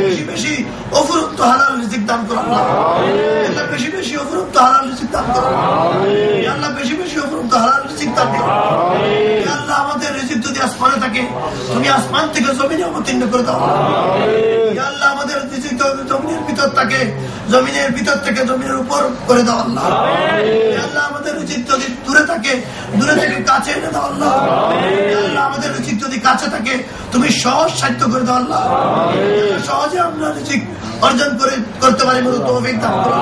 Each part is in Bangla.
বেশি বেশি অফুরন্ত হালাল রিজিক দান করো আল্লাহ। আল্লাহ বেশি বেশি অফুরন্ত হালাল রিজিক দান করো আল্লাহ। বেশি বেশি অফুরন্ত হালাল রিজিক দান করো আল্লাহ। আমাদের রিজিক যদি আসমানে থাকে, তুমি আসমান থেকে জমিনে অবতীর্ণ করে দাও আল্লাহ। আমাদের রিজিক জমিনের ভিতর থাকে, জমিনের ভিতর থেকে জমিনের উপর করে দাও আল্লাহ। আল্লাহ আমাদের রিজিক যদি দূরে থাকে, দূরে থেকে কাছে এনে দাও আল্লাহ। আল্লাহ আমাদের রিজিক যদি কাছে থাকে, তুমি সহজ সাধ্য করে দাও আল্লাহ। সহজে আমরা রিজিক অর্জন করতে পারি মতো তৌফিক দান করো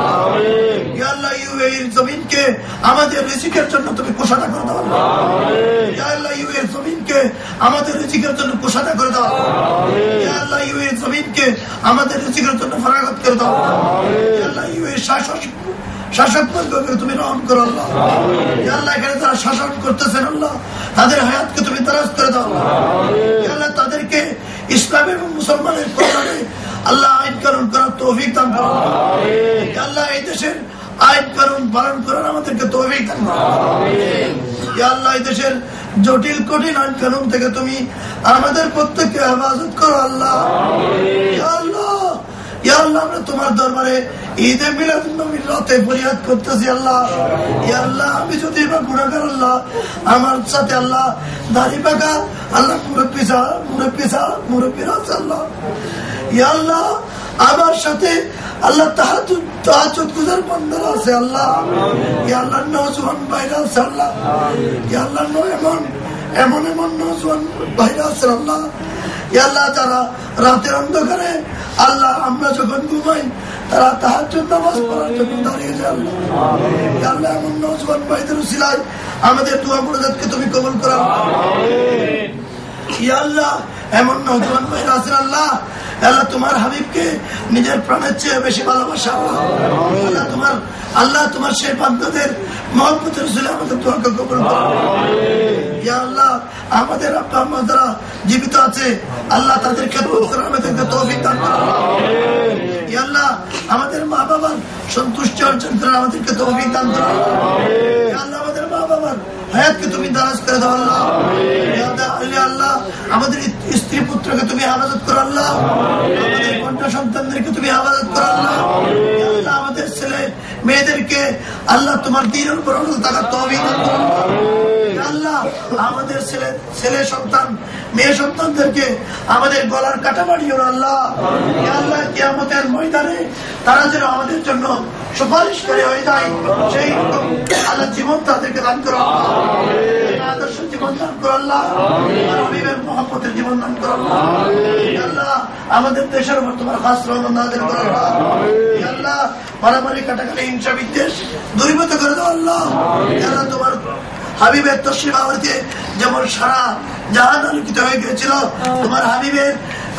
ইয়া আল্লাহ। ইউএইর জমিনকে আমাদের রিজিকের জন্য তুমি কুশাদা করে দাও আল্লাহ। ইয়া আল্লাহ ইউএইর জমিনকে আমাদের রিজিকের জন্য কুশাদা করে দাও ইয়া আল্লাহ। ইউএইর জমিনকে আমাদের রিজিকের জন্য ফরাগত করে দাও ইয়া আল্লাহ। ইউএইর শাসক বর্গকে তুমি রহম করো আল্লাহ। ইয়া আল্লাহ এখানে যারা শাসন করতেছেন আল্লাহ, তাদের হায়াতকে তুমি দারাজ করে দাও ইয়া আল্লাহ। তাদেরকে ইসলাম এবং মুসলমানের কল্যাণে আল্লাহ আইন কানুন করার তৌফিক দান করো ইয়া আল্লাহ। এই দেশের আইন কানুন পালন করার আমাদেরকে তৌফিক দান করো ইয়া আল্লাহ। এই দেশের জটিল কঠিন আইন কানুন থেকে তুমি আমাদের প্রত্যেককে হেফাজত করো আল্লাহ। ইয়া আল্লাহ ইয়া আল্লাহ আমরা তোমার দরবারে ঈদে মিলাদুন নবীর রাতে ফরিয়াদ করতেছি আল্লাহ। ইয়া আল্লাহ আমি যদি বা গুনাহগার আল্লাহ, আমার সাথে আল্লাহ দাড়ি পাকা আল্লাহ মুরব্বীরা আছে আল্লাহ। ইয়া আল্লাহ আমার সাথে আল্লাহ তাহাজ্জুদ গুজার বান্দারা আছে আল্লাহ। ইয়া আল্লাহ নওজোয়ান ভাইরা আছে আল্লাহ। ইয়া আল্লাহ এমন নওজোয়ান ভাইরা আছে আল্লাহ। ইয়া আল্লাহ যারা রাতের অন্ধকারে আল্লাহ আমরা যখন ঘুমাই, তারা তাহাজ্জুদ নামাজ পড়ার জন্য দাঁড়িয়ে যায় আল্লাহ। ইয়া আল্লাহ এমন নওজোয়ান ভাইদের উসিলায় আমাদের দোয়া মুনাজাতকে তুমি কবুল করো ইয়া আল্লাহ। এমন নওজোয়ান ভাইরা আছেন আল্লাহ, আল্লাহ তোমার হাবিবকে নিজের প্রাণের চেয়ে বেশি ভালোবাসা আল্লাহ। তোমার সেই বান্দাদের মহব্বতের উসিলায় আমাদের দোয়াকে কবুল করো ইয়া আল্লাহ। আমাদের আব্বা আম্মা যারা জীবিত আছে আল্লাহ, তাদের খেদমত করে আমাদেরকে তৌফিক দান করো ইয়া আল্লাহ। আমাদের মা বাবার সন্তুষ্টি অর্জন করে আমাদেরকে তৌফিক দান করো ইয়া আল্লাহ। আমাদের মা বাবার হায়াতকে তুমি দারাজ করে দাও আল্লাহ। ইয়া আল্লাহ আমাদের স্ত্রী পুত্রকে তুমি হেফাজত করো আল্লাহ। আমাদের কন্যা সন্তানদেরকে তুমি হেফাজত করো আল্লাহ। ইয়া আল্লাহ আমাদের ছেলে মেয়েদেরকে আল্লাহ তোমার দ্বীনের উপর অটল থাকার তৌফিক দান করো আল্লাহ। আমাদের ছেলে সন্তান মেয়ে সন্তানদেরকে আমাদের গলার কাটা বাড়িও আল্লাহ। ইয়া আল্লাহ কিয়ামতের ময়দানে তারা যেন আমাদের জন্য সুপারিশ করে হয়ে যায়, সেই আল্লাহ জীবন তাদেরকে দান করো আদর্শ জীবন দান করো আল্লাহ। হাবিবের মহব্বতের জীবন দান করো আল্লাহ। আমাদের দেশের উপর তোমার খাস রহমত নাযিল করো আল্লাহ। মারামারি কাটাকাটি হিংসা বিদ্বেষ দূরীভূত করে দাও আল্লাহ। আল্লাহ তোমার হাবিবের তশরিফ আওয়াতে যেমন সারা জাহান আলোকিত হয়ে গিয়েছিল, তোমার হাবিবের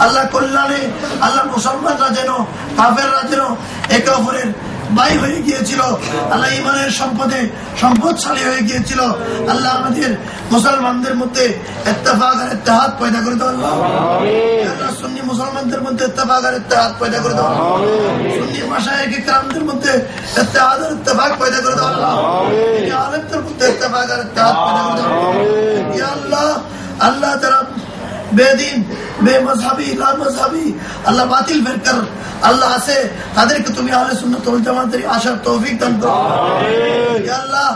আল্লাহ কল্যাণে আল্লাহ মুসলমানরা যেন কাফেররা যেন একে অপরের ভাই হয়ে গিয়েছিল আল্লাহ। ইমানের সম্পদে সম্পদশালী হয়ে গিয়েছিল আল্লাহ। আমাদের মুসলমানদের মধ্যে ইত্তেফাক আর ইত্তেহাদ পয়দা করে দাও আল্লাহ। সুন্নি মুসলমানদের মধ্যে ইত্তেফাক আর ইত্তেহাদ পয়দা করে দাও। সুন্নি মাশায়েখ কিরামদের মধ্যে ইত্তেহাদ আর ইত্তেফাক পয়দা করে দাও আল্লাহ। আলেমদের মধ্যে ইত্তেফাক আর ইত্তেহাদ পয়দা করে দাও ইয়া আল্লাহ। আল্লাহ যারা বেদিন বেমজহাবি লামজহাবি আল্লাহ বাতিল ফিরকার আল্লাহ আছে, তাদেরকে তুমি আহলে সুন্নাত ওয়াল জামাতের আসার তৌফিক দান করো ইয়া আল্লাহ।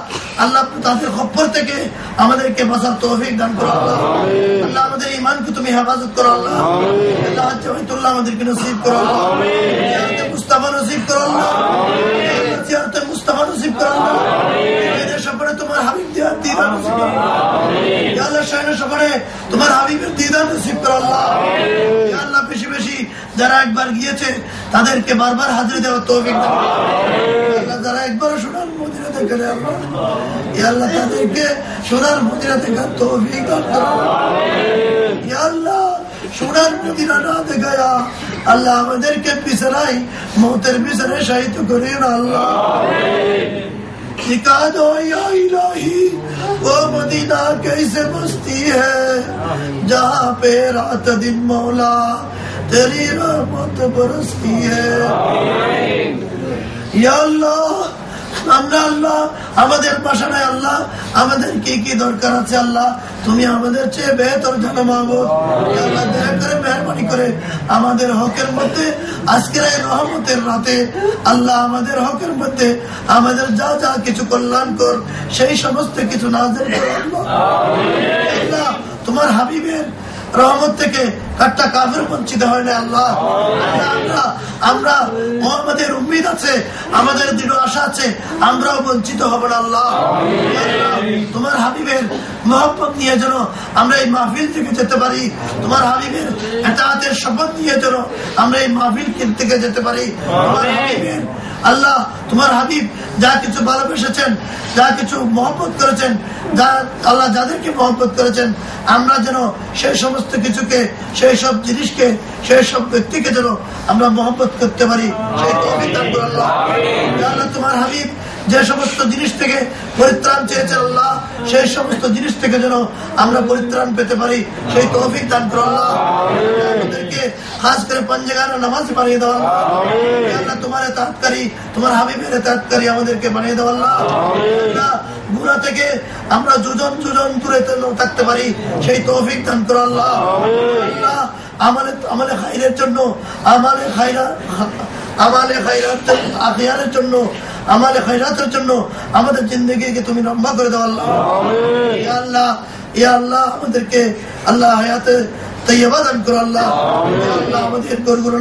আল্লাহ তাদের খপ্পর থেকে আমাদেরকে বাঁচার তৌফিক দান করো আল্লাহ। আল্লাহ আমাদের ঈমানকে তুমি হেফাজত করো আল্লাহ। আল্লাহ হজ বাইতুল্লাহ আমাদেরকে নসিব করো আল্লাহ। জিয়ারতে মুস্তাফা নসিব করো আল্লাহ। জিয়ারতে মুস্তাফা নসিব করো আল্লাহ। এদের সফরে তোমার হাবিব দিদার নসিব করো ইয়া আল্লাহ। শাইনের সফরে তোমার হাবিবের দিদার নসিব করো আল্লাহ ইয়া আল্লাহ। বেশি বেশি যারা একবার গিয়েছে তাদেরকে বারবার হাজির দেওয়ার তৌফিক দাও আল্লাহ। যারা একবার সোনার মদিনা দেখে ইয়া আল্লাহ, তাদেরকে সোনার মদিনা দেখার তৌফিক দাও ইয়া আল্লাহ। সোনার মদিনা না দেখায়া আল্লাহ আমাদেরকে বিছানায় মৌতের বিছানায় শায়িত করিও না আল্লাহ। सिखा दो या इलाही वो मदीना कैसे बसती है जहाँ पे रात दिन मौला तेरी रहमत बरसती है या अल्लाह। আমরা আল্লাহ আমাদের বাসায় আল্লাহ আমাদের কি কি দরকার আছে আল্লাহ তুমি আমাদের চেয়ে বেহতর জানো মাহবুব। আল্লাহ দয়া করে মেহরবানি করে আমাদের হকের মধ্যে আজকের এই রহমতের রাতে আল্লাহ আমাদের হকের মধ্যে আমাদের যা যা কিছু কল্যাণ কর সেই সমস্ত কিছু নাযিল কর আল্লাহ। তোমার হাবিবের রহমত থেকে কাটটা কাফের বঞ্চিত হয় না আল্লাহ। আমরা আমাদের উম্মিদ আছে, আমাদের দৃঢ় আশা আছে, আমরাও বঞ্চিত হব না আল্লাহ। তোমার হাবিবের মহব্বত নিয়ে যেন আমরা এই মাহফিল থেকে যেতে পারি, তোমার হাবিবের ইতাআতের শপথ নিয়ে যেন আমরা এই মাহফিল থেকে যেতে পারি। তোমার হাবিবের আল্লাহ তোমার হাবিব যা কিছু ভালোবেসেছেন, যা কিছু মহব্বত করেছেন, যা আল্লাহ যাদেরকে মহব্বত করেছেন আমরা যেন সেই সমস্ত কিছুকে, সেই সব জিনিসকে, সেই সব ব্যক্তিকে যেন আমরা মহব্বত করতে পারি সেই তৌফিক দান করুন আল্লাহ। আল্লাহ তোমার হাবিব যে সমস্ত জিনিস থেকে পরিত্রাণ চেয়েছেন আল্লাহ সেই সমস্ত জিনিস থেকে যেন আমরা পরিত্রাণ পেতে পারি সেই তৌফিক দান করুন আল্লাহ। আমাদেরকে খাস করে পাঞ্জেগানা নামাজ বানিয়ে দেওয়া আল্লাহ, তোমার ইতাআতকারী, তোমার হাবিবের ইতাআতকারী আমাদেরকে বানিয়ে দেওয়া আল্লাহ। গুনাহ থেকে আমরা যোজন যোজন দূরে থাকতে পারি সেই তৌফিক দান করো আল্লাহ। আল্লাহ আমালে খায়রের জন্য, আমালে খায়রাতের জন্য, আমালে খায়রাতের জন্য আমাদের জিন্দেগিকে তুমি লম্বা করে দাও আল্লাহ। ইয়া আল্লাহ, ইয়া আল্লাহ আমাদেরকে আল্লাহ হায়াতে তৈয়বা দান করো আল্লাহ। আল্লাহ আমাদের ঘরগুলো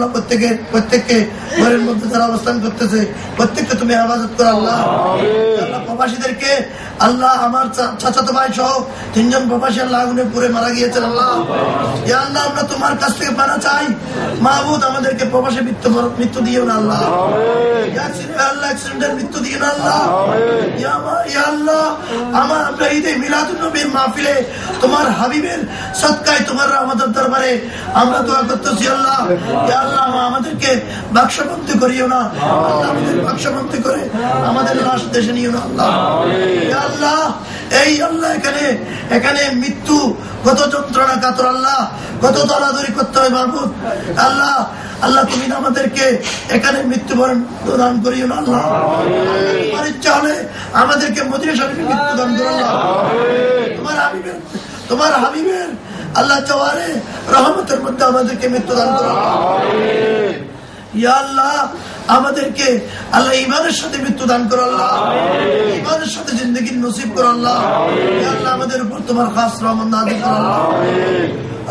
প্রত্যেককে ঘরের মধ্যে যারা অবস্থান করতেছে প্রত্যেককে তুমি হেফাজত করো আল্লাহ। আল্লাহ প্রবাসীদেরকে আল্লাহ, আমার চাচাতো ভাই সহ 3 জন প্রবাসী আল্লাহ আগুনে পুড়ে মারা গিয়েছেন আল্লাহ। ইয়া আল্লাহ আমরা তোমার কাছ থেকে পানা চাই মাহবুব, আমাদেরকে প্রবাসী মৃত্যু দিও না আল্লাহ। আল্লাহ অ্যাক্সিডেন্টের মৃত্যু দিও না আল্লাহ। ইয়া আল্লাহ আমরা ঈদে মিলাদুন নবীর মাহফিলে তোমার হাবিবের সদকায় তোমার আমাদের দরবারে আমরা দোয়া করতেছি আল্লাহ। ইয়া আল্লাহ আমাদেরকে বাক্সবন্দি করিও না আল্লাহ, আমাদের বাক্সবন্দি করে আমাদের লাশ দেশে নিও না আল্লাহ। ইয়া আল্লাহ এই আল্লাহ এখানে মৃত্যু কত যন্ত্রণা কাতর আল্লাহ, কত দরাদরি করতে হয় মাহবুব আল্লাহ। আল্লাহ তুমি আমাদেরকে এখানে মৃত্যুবরণ দান করিও না আল্লাহ। তোমার ইচ্ছা হলে আমাদেরকে মদিনা শরীফে মৃত্যু দান করো আল্লাহ। তোমার হাবিবের আল্লাহ জওয়ারে রহমতের মধ্যে আমাদেরকে মৃত্যু দান করো আল্লাহ। ইয়া আল্লাহ আমাদেরকে আল্লাহ ইমানের সাথে মৃত্যু দান করো আল্লাহ, ইমানের সাথে জিন্দেগি নসিব করো আল্লাহ। ইয়া আল্লাহ আমাদের উপর তোমার খাস রহমত নাযিল করো আল্লাহ।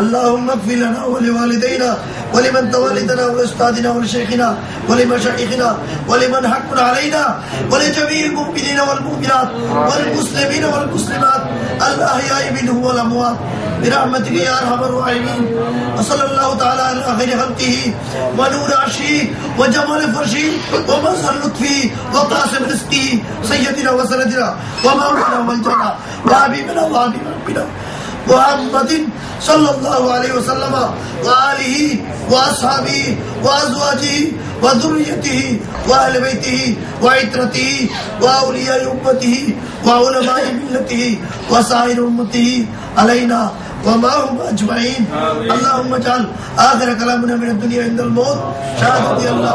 اللهم اغفر لنا ولوالدينا ولمن تولدنا ولأستاذنا ولشيخنا ولمشايخنا ولمن حق علينا ولجميع المؤمنين والمؤمنات والمسلمين والمسلمات الأحياء منهم والأموات برحمتك يا أرحم الراحمين. وصلى الله تعالى على خير خلقه ونور عرشه وجمال فرشه ومظهر لطفه وقاسم رزقه سيدنا وسندنا ومولانا وملجأنا وحبيبنا وحبيب ربنا محمد صلى الله عليه وسلم وآله وأصحابه وأزواجه وذريته وأهل بيته وعترته وأولياء أمته وعلماء ملته وسائر أمته علينا وما هم أجمعين. اللهم اجعل آخر كلامنا من الدنيا عند الموت شهادة الله.